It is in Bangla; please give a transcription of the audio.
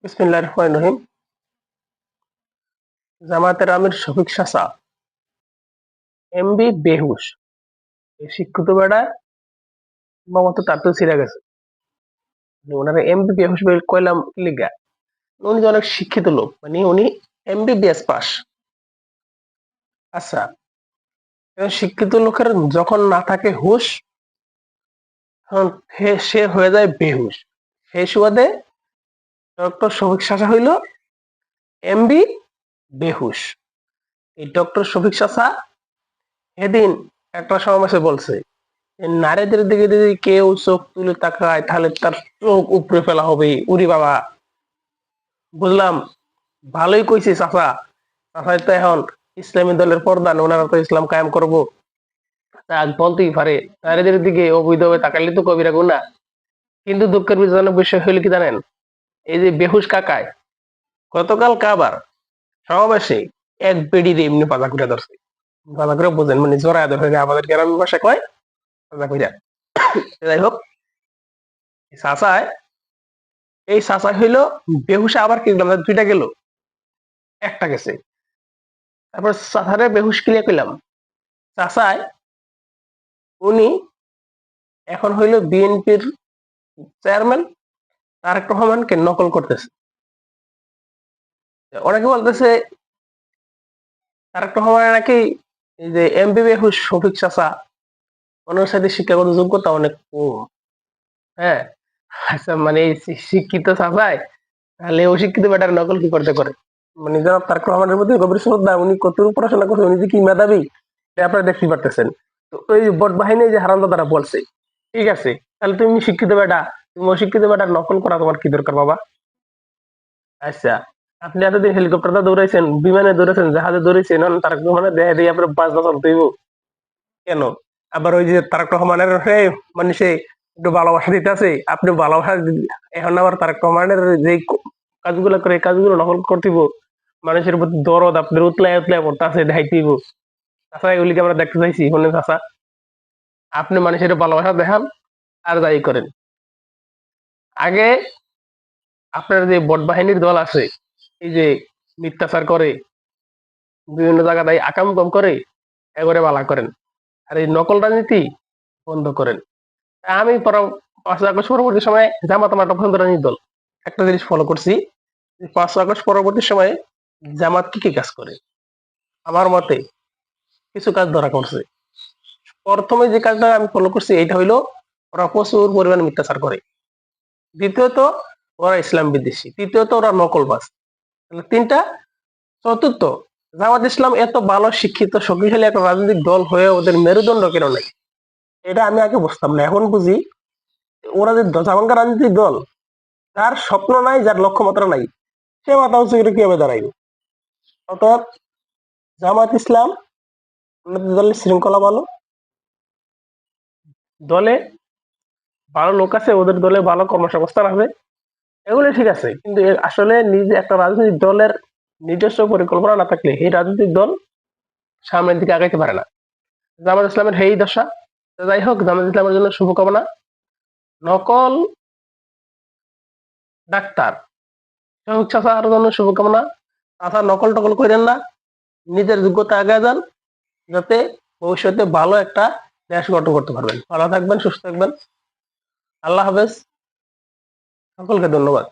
বিসমিল্লাহির রহমানির রহিম। জামায়াতের আমির শফিক চাচা এমবি বেহুশ। এই শিক্ষিত বেড়া মতো তার তো ছিঁড়ে গেছে। ওনারা এমবি বেহুশ বলে কইলাম কি লিগা? উনি যে অনেক শিক্ষিত লোক, মানে উনি এমবিবিএস পাস। আচ্ছা, এখন শিক্ষিত লোকের যখন না থাকে হুশ, তখন সে হয়ে যায় বেহুশ। সেই সুবাদে ডক্টর শফিক চাচা হইল এমবি বেহুশ। এই ডক্টর শফিক চাচা এদিন একটা সমাবেশে বলছে, নারীদের দিকে যদি কেউ চোখ তুলে তাকায় তাহলে তার চোখ উপড়ে ফেলা হবে। উরি বাবা, বুঝলাম, ভালোই কইছে চাচা। চাচাই তো এখন ইসলামী দলের প্রধান, ওনারা তো ইসলাম কায়েম করবো, তা বলতেই পারে নারীদের দিকে অবৈধভাবে তাকাইলে তো কবিরা গুনাহ। কিন্তু দুঃখের বিজনক বিষয় হইল কি জানেন, এই যে বেহুশ কাকায় গতকাল কাবার সমাবেশে এক বেডিরে এমনি পাতা করে ধরছে। পাতা করে বোঝেন, মানে জোড়ায় ধরে আমাদের গ্রামের ভাষা কয় পাতা কইরা। যাই হোক, চাচায় এই চাচা হইলো বেহুশে আবার কি দিলাম, দুইটা গেল, একটা গেছে। তারপর চাচারে বেহুশ ক্লিয়ার করলাম। চাচায় উনি এখন হইলো বিএনপির চেয়ারম্যান তারেক রহমানকে নকল করতেছে। অনেকে বলতেছে তারেক রহমানের নাকি এই যে এমবি বেহুশ শফিক চাচা, ওনার সাথে শিক্ষাগত যোগ্যতা অনেক কম। হ্যাঁ, আচ্ছা, মানে এই শিক্ষিত চাচায় তাহলে অশিক্ষিত বেটার নকল কি করতে করে? মানে জনাব তারেক রহমানের প্রতি গভীর শ্রদ্ধা, উনি কতটুকু পড়াশোনা করছে, উনি যে কি মেধাবী এটা আপনারা দেখতে পারতেছেন। তো ওই বট বাহিনী যে হারামজাদারা বলছে, ঠিক আছে, তাহলে তুমি শিক্ষিত বেটা, তুমি অশিক্ষিত বেটার নকল করা তোমার কি দরকার বাবা? আচ্ছা, আপনি এতদিন হেলিকপ্টারে দৌড়াইছেন, বিমানে দৌড়াইছেন, জাহাজে দৌড়াইছেন, এখন তারেক রহমানের দেহে দিয়ে আপনার 5 বছর দইব কেন? আবার ওই যে তারেক রহমানের মানে সে একটু ভালোবাসা দিতে আছে, আপনি ভালোবাসা এখন আবার তারেক রহমানের যে কাজগুলো করে কাজগুলো নকল করতেইব, মানুষের প্রতি দরদ আপনার উতলায় উতলায় পড়তে আছে দেখাইতেইব। চাচা এগুলিকে আমরা দেখতে চাইছি, শুনে চাচা, আপনি মানুষের ভালোবাসা দেখান আর যাই করেন। আগে আপনার যে বট বাহিনীর দল আছে, এই যে মিথ্যাচার করে, বিভিন্ন জায়গায় আকাম কম করে, এবারে বালা করেন, আর এই নকল রাজনীতি বন্ধ করেন। আমি 5ই আগস্ট পরবর্তী সময়ে জামাত আমার একটা পছন্দ রাজনীতি দল। একটা জিনিস ফলো করছি, 5ই আগস্ট পরবর্তী সময়ে জামাত কি কি কাজ করে। আমার মতে কিছু কাজ ধরা করছে। প্রথমে যে কাজটা আমি ফলো করছি এটা হইলো, ওরা প্রচুর পরিমাণে মিথ্যাচার করে। দ্বিতীয়ত, ওরা ইসলাম বিদ্বেষী। তৃতীয়ত, ওরা নকলবাজ। তাহলে তিনটা। চতুর্থ, জামাত ইসলাম এত ভালো শিক্ষিত শক্তিশালী একটা রাজনৈতিক দল হয়ে ওদের মেরুদণ্ড কেন নাই, এটা আমি আগে বুঝতাম না, এখন বুঝি। ওরা যে জামানকার রাজনৈতিক দল, যার স্বপ্ন নাই, যার লক্ষ্যমাত্রা নাই, সে মাথা উঁচু করে কিভাবে দাঁড়াইবে? অর্থাৎ জামাত ইসলাম আমাদের দলের শৃঙ্খলা ভালো, দলে ভালো লোক আছে, ওদের দলে ভালো কর্মসংস্থান আছে, এগুলো ঠিক আছে, কিন্তু আসলে নিজে একটা রাজনৈতিক দলের নিজস্ব পরিকল্পনা না থাকলে এই রাজনৈতিক দল সামনের দিকে আগাইতে পারে না। জামাত ইসলামের এই দশা। তো যাই হোক, জামাত ইসলামের জন্য শুভকামনা। নকল ডাক্তার শফিক চাচার জন্য শুভকামনা। চাচা নকল টকল করেন না, নিজের যোগ্যতা আগে যান, যাতে ভবিষ্যতে ভালো একটা দেশ গঠন করতে পারবেন। ভালো থাকবেন, সুস্থ থাকবেন। আল্লাহ হাফেজ, সকলকে ধন্যবাদ।